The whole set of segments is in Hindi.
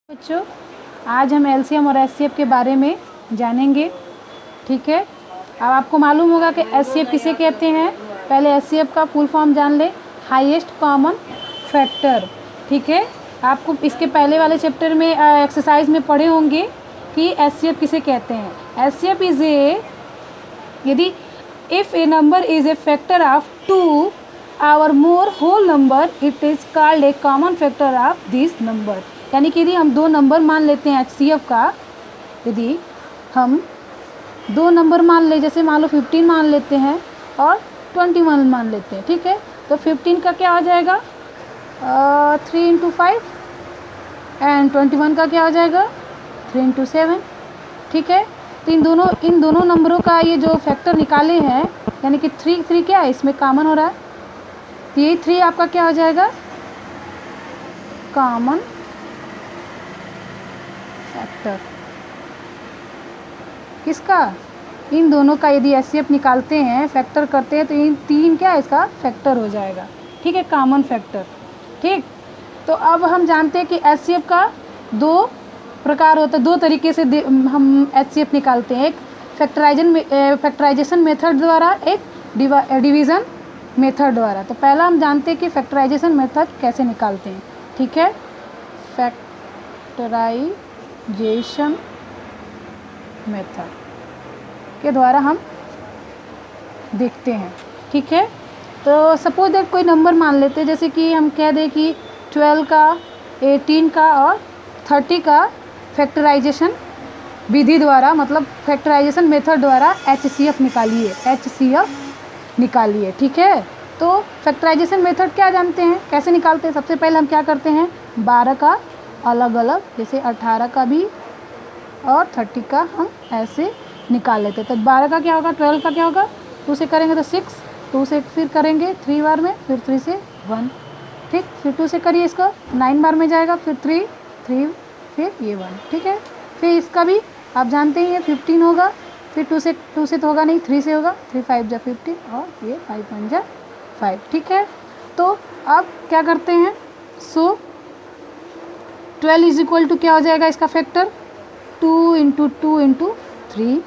बच्चों, आज हम एलसीएम और एचसीएफ के बारे में जानेंगे। ठीक है, अब आपको मालूम होगा कि एचसीएफ किसे कहते हैं। पहले एचसीएफ का फुल फॉर्म जान ले, हाईएस्ट कॉमन फैक्टर। ठीक है, आपको इसके पहले वाले चैप्टर में एक्सरसाइज में पढ़े होंगे कि एचसीएफ किसे कहते हैं। एचसीएफ इज ए, यदि if a number is a factor of 2 और more whole number, it is called a common factor of this number. यानी कि यदि हम दो नंबर मान लेते हैं एचसीएफ का, यदि हम दो नंबर मान ले, जैसे मान लो 15 मान लेते हैं और 21 मान लेते हैं। ठीक है, तो 15 का क्या हो जाएगा 3 × 5 एंड 21 का क्या हो जाएगा 3 × 7। ठीक है, तो इन दोनों नंबरों का ये जो फैक्टर निकाले हैं, यानी कि 3 क्या है, इसमें कॉमन हो रहा है, तो यही 3 आपका क्या हो जाएगा कॉमन फैक्टर। किसका, इन दोनों का यदि एचसीएफ निकालते हैं, फैक्टर करते हैं, तो इन 3 क्या इसका फैक्टर हो जाएगा। ठीक है, कॉमन फैक्टर। ठीक, तो अब हम जानते हैं कि एचसीएफ का 2 प्रकार होता है, 2 तरीके से हम एचसीएफ निकालते हैं। एक फैक्टराइजेशन मेथड द्वारा, एक डिवीज़न मेथड द्वारा। तो पहला हम जानते हैं कि फैक्टराइजेशन मेथड कैसे निकालते हैं। ठीक है, फैक्टराइजेशन मेथड के द्वारा हम देखते हैं। ठीक है, तो सपोज दैट कोई नंबर मान लेते हैं, जैसे कि हम कह दें कि 12 का, 18 का और 30 का फैक्टराइजेशन विधि द्वारा, मतलब फैक्टराइजेशन मेथड द्वारा एचसीएफ निकालिए। ठीक है, तो फैक्टराइजेशन मेथड क्या जानते हैं, कैसे निकालते हैं। सबसे पहले हम क्या करते हैं, 12 का अलग अलग, जैसे 18 का भी और 30 का हम ऐसे निकाल लेते हैं। तो 12 का क्या होगा, 12 का क्या होगा, 2 से करेंगे तो 6, 2 से फिर करेंगे 3 बार में, फिर 3 से 1। ठीक, फिर 2 से करिए इसको 9 बार में जाएगा, फिर 3 फिर ये 1। ठीक है, फिर इसका भी आप जानते ही हैं 15 होगा, फिर 2 से तो होगा नहीं, 3 से होगा, 3 × 5 = 15 और ये 5 × 1 = 5। ठीक है, तो अब क्या करते हैं, सो 12 = क्या हो जाएगा इसका फैक्टर 2 × 2 × 3।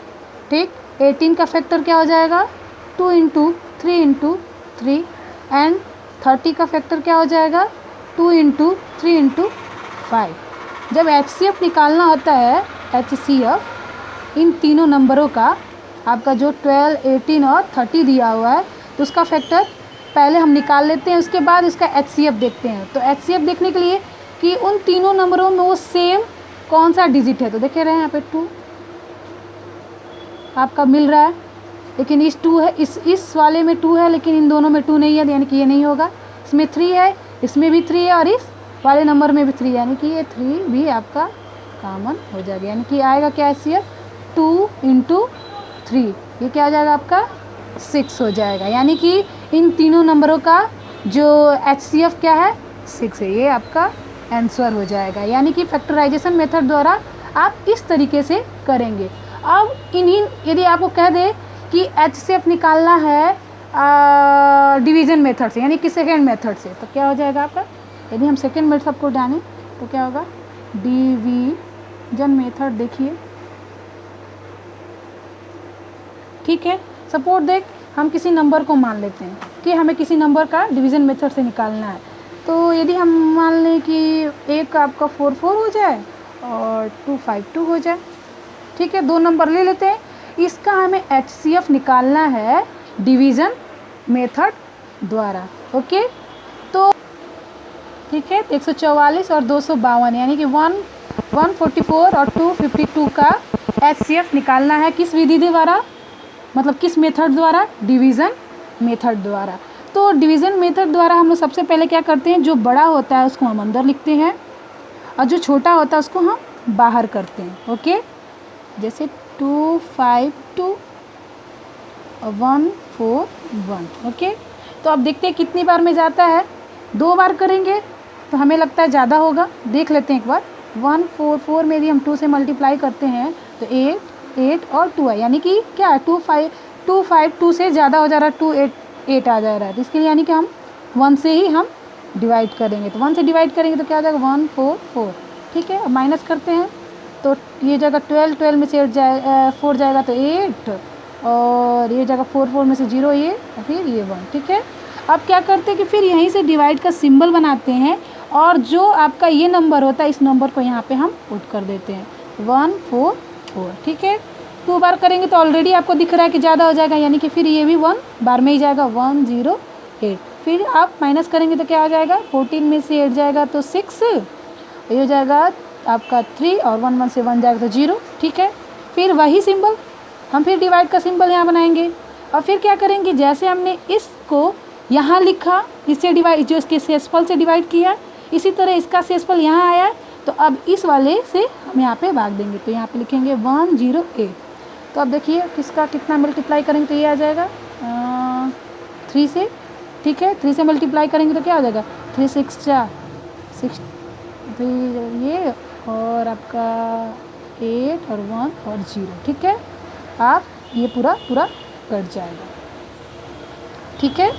ठीक, 18 का फैक्टर क्या हो जाएगा 2 × 3 × 3 एंड 30 का फैक्टर क्या हो जाएगा 2 × 3 × 5। जब एचसीएफ निकालना होता है, एचसीएफ इन तीनों नंबरों का, आपका जो 12, 18 और 30 दिया हुआ है, तो उसका फैक्टर पहले हम निकाल लेते हैं, उसके बाद इसका एचसीएफ देखते हैं। तो एचसीएफ देखने के लिए कि उन तीनों नंबरों में वो सेम कौन सा डिजिट है, तो देखे रहे हैं यहाँ पे 2 आपका मिल रहा है, लेकिन इस 2 है, इस वाले में 2 है, लेकिन इन दोनों में 2 नहीं है, यानी कि ये नहीं होगा। इसमें 3 है, इसमें भी 3 है और इस वाले नंबर में भी 3, यानी कि ये 3 भी आपका कॉमन हो जाएगा। यानी कि आएगा क्या एचसीएफ 2 × 3, ये क्या हो जाएगा आपका 6 हो जाएगा। यानी कि इन तीनों नंबरों का जो एचसीएफ क्या है 6 है, ये आपका आंसर हो जाएगा। यानी कि फैक्टराइजेशन मेथड द्वारा आप इस तरीके से करेंगे। अब यदि आपको कह दे कि एचसीएफ निकालना है डिवीज़न मेथड से, यानी कि सेकेंड मेथड से, तो क्या हो जाएगा आपका, यदि हम सेकेंड मेथड को जाने तो क्या होगा डिवीज़न मेथड। देखिए, ठीक है, सपोज देख हम किसी नंबर को मान लेते हैं कि हमें किसी नंबर का डिवीज़न मेथड से निकालना है। तो यदि हम मान लें कि एक आपका 4 4 हो जाए और 2 5 2 हो जाए। ठीक है, 2 नंबर ले लेते हैं, इसका हमें एचसीएफ निकालना है डिवीज़न मेथड द्वारा। ओके, तो ठीक है, 144 और 252, यानी कि 144 और 252 का एचसीएफ निकालना है किस विधि द्वारा, मतलब किस मेथड द्वारा, डिवीज़न मेथड द्वारा। तो डिवीज़न मेथड द्वारा हम लोग सबसे पहले क्या करते हैं, जो बड़ा होता है उसको हम अंदर लिखते हैं और जो छोटा होता है उसको हम बाहर करते हैं। ओके, जैसे 2 5 2 और 1 4 1। ओके, तो अब देखते हैं कितनी बार में जाता है। 2 बार करेंगे तो हमें लगता है ज़्यादा होगा, देख लेते हैं एक बार। 1 4 4 में यदि हम 2 से मल्टीप्लाई करते हैं तो 8 और 2 है, यानी कि क्या है 2 5 2 से ज़्यादा हो जा रहा है, 2 8 आ जा रहा है। तो इसके लिए यानी कि हम 1 से ही हम डिवाइड करेंगे, तो 1 से डिवाइड करेंगे तो क्या हो जाएगा 1 4 4 ठीक है। अब माइनस करते हैं तो ये जगह 12 में से 4 जाएगा तो 8, और ये जगह 4 में से 0 ये, और फिर ये 1, ठीक है। अब क्या करते हैं कि फिर यहीं से डिवाइड का सिंबल बनाते हैं, और जो आपका ये नंबर होता है इस नंबर को यहाँ पे हम पुट कर देते हैं 1 4 4, ठीक है। 2 बार करेंगे तो ऑलरेडी आपको दिख रहा है कि ज़्यादा हो जाएगा, यानी कि फिर ये भी 1 बार में ही जाएगा 1 0 8। फिर आप माइनस करेंगे तो क्या हो जाएगा, 14 में से 8 जाएगा तो 6, ये हो जाएगा आपका 3, और 1 1 से 1 जाएगा तो 0, ठीक है। फिर वही सिंबल हम फिर डिवाइड का सिंबल यहाँ बनाएंगे, और फिर क्या करेंगे, जैसे हमने इसको यहाँ लिखा, इससे डिवाइड, जो इसके शेषफल से डिवाइड किया, इसी तरह इसका शेषफल यहाँ आया, तो अब इस वाले से हम यहाँ पे भाग देंगे, तो यहाँ पे लिखेंगे 1 0 8। तो अब देखिए किसका कितना मल्टीप्लाई करेंगे तो ये आ जाएगा 3 से, ठीक है। 3 से मल्टीप्लाई करेंगे तो क्या हो जाएगा, 3 6 4 6 3 ये, और आपका 8 और 1 और 0, ठीक है। आप ये पूरा कट जाएगा, ठीक है।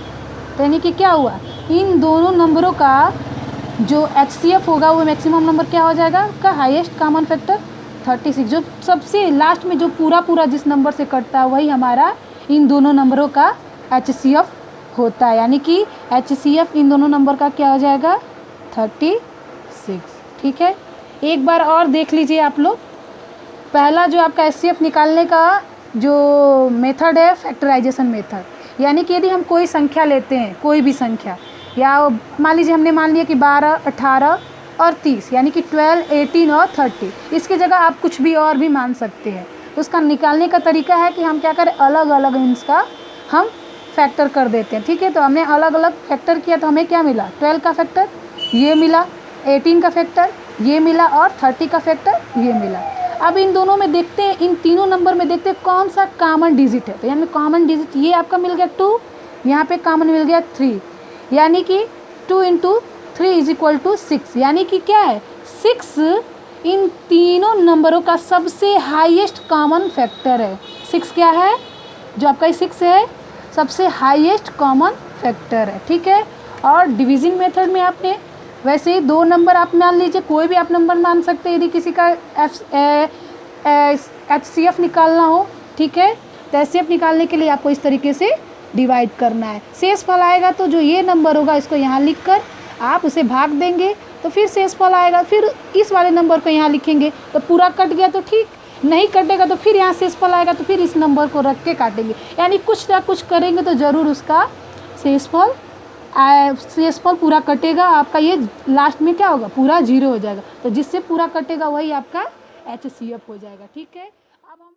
तो यानी कि क्या हुआ, इन दोनों नंबरों का जो HCF होगा वो मैक्सिमम नंबर क्या हो जाएगा, का हाईएस्ट कॉमन फैक्टर 36। जो सबसे लास्ट में जो पूरा जिस नंबर से कटता है वही हमारा इन दोनों नंबरों का HCF होता है, यानी कि HCF इन दोनों नंबर का क्या हो जाएगा 36, ठीक है। एक बार और देख लीजिए आप लोग, पहला जो आपका HCF निकालने का जो मेथड है फैक्टराइजेशन मेथड, यानी कि यदि हम कोई संख्या लेते हैं, कोई भी संख्या, या मान लीजिए हमने मान लिया कि 12 18 और 30, यानी कि 12 18 और 30, इसकी जगह आप कुछ भी और भी मान सकते हैं। तो उसका निकालने का तरीका है कि हम क्या करें, अलग अलग इसका हम फैक्टर कर देते हैं, ठीक है। तो हमने अलग अलग फैक्टर किया तो हमें क्या मिला, 12 का फैक्टर ये मिला, 18 का फैक्टर ये मिला, और 30 का फैक्टर ये मिला। अब इन दोनों में देखते हैं, इन तीनों नंबर में देखते हैं कौन सा कॉमन डिजिट है। तो यहाँ कॉमन डिजिट ये आपका मिल गया 2, यहाँ पे कॉमन मिल गया 3, यानी कि 2 × 3 = 6, यानी कि क्या है 6 इन तीनों नंबरों का सबसे हाईएस्ट कॉमन फैक्टर है। 6 क्या है, जो आपका 6 है सबसे हाईएस्ट कॉमन फैक्टर है, ठीक है। और डिवीजन मेथड में आपने वैसे ही 2 नंबर आप मान लीजिए, कोई भी आप नंबर मान सकते हैं यदि किसी का HCF निकालना हो, ठीक है। तो HCF निकालने के लिए आपको इस तरीके से डिवाइड करना है। शेषफल आएगा तो जो ये नंबर होगा इसको यहाँ लिख कर आप उसे भाग देंगे, तो फिर शेषफल आएगा, फिर इस वाले नंबर को यहाँ लिखेंगे, तो पूरा कट गया तो ठीक, नहीं कटेगा तो फिर यहाँ शेषफल आएगा तो फिर इस नंबर को रख के काटेंगे, यानी कुछ ना कुछ करेंगे तो ज़रूर उसका शेषफल पूरा कटेगा। आपका ये लास्ट में क्या होगा, पूरा 0 हो जाएगा, तो जिससे पूरा कटेगा वही आपका HCF हो जाएगा, ठीक है। अब हम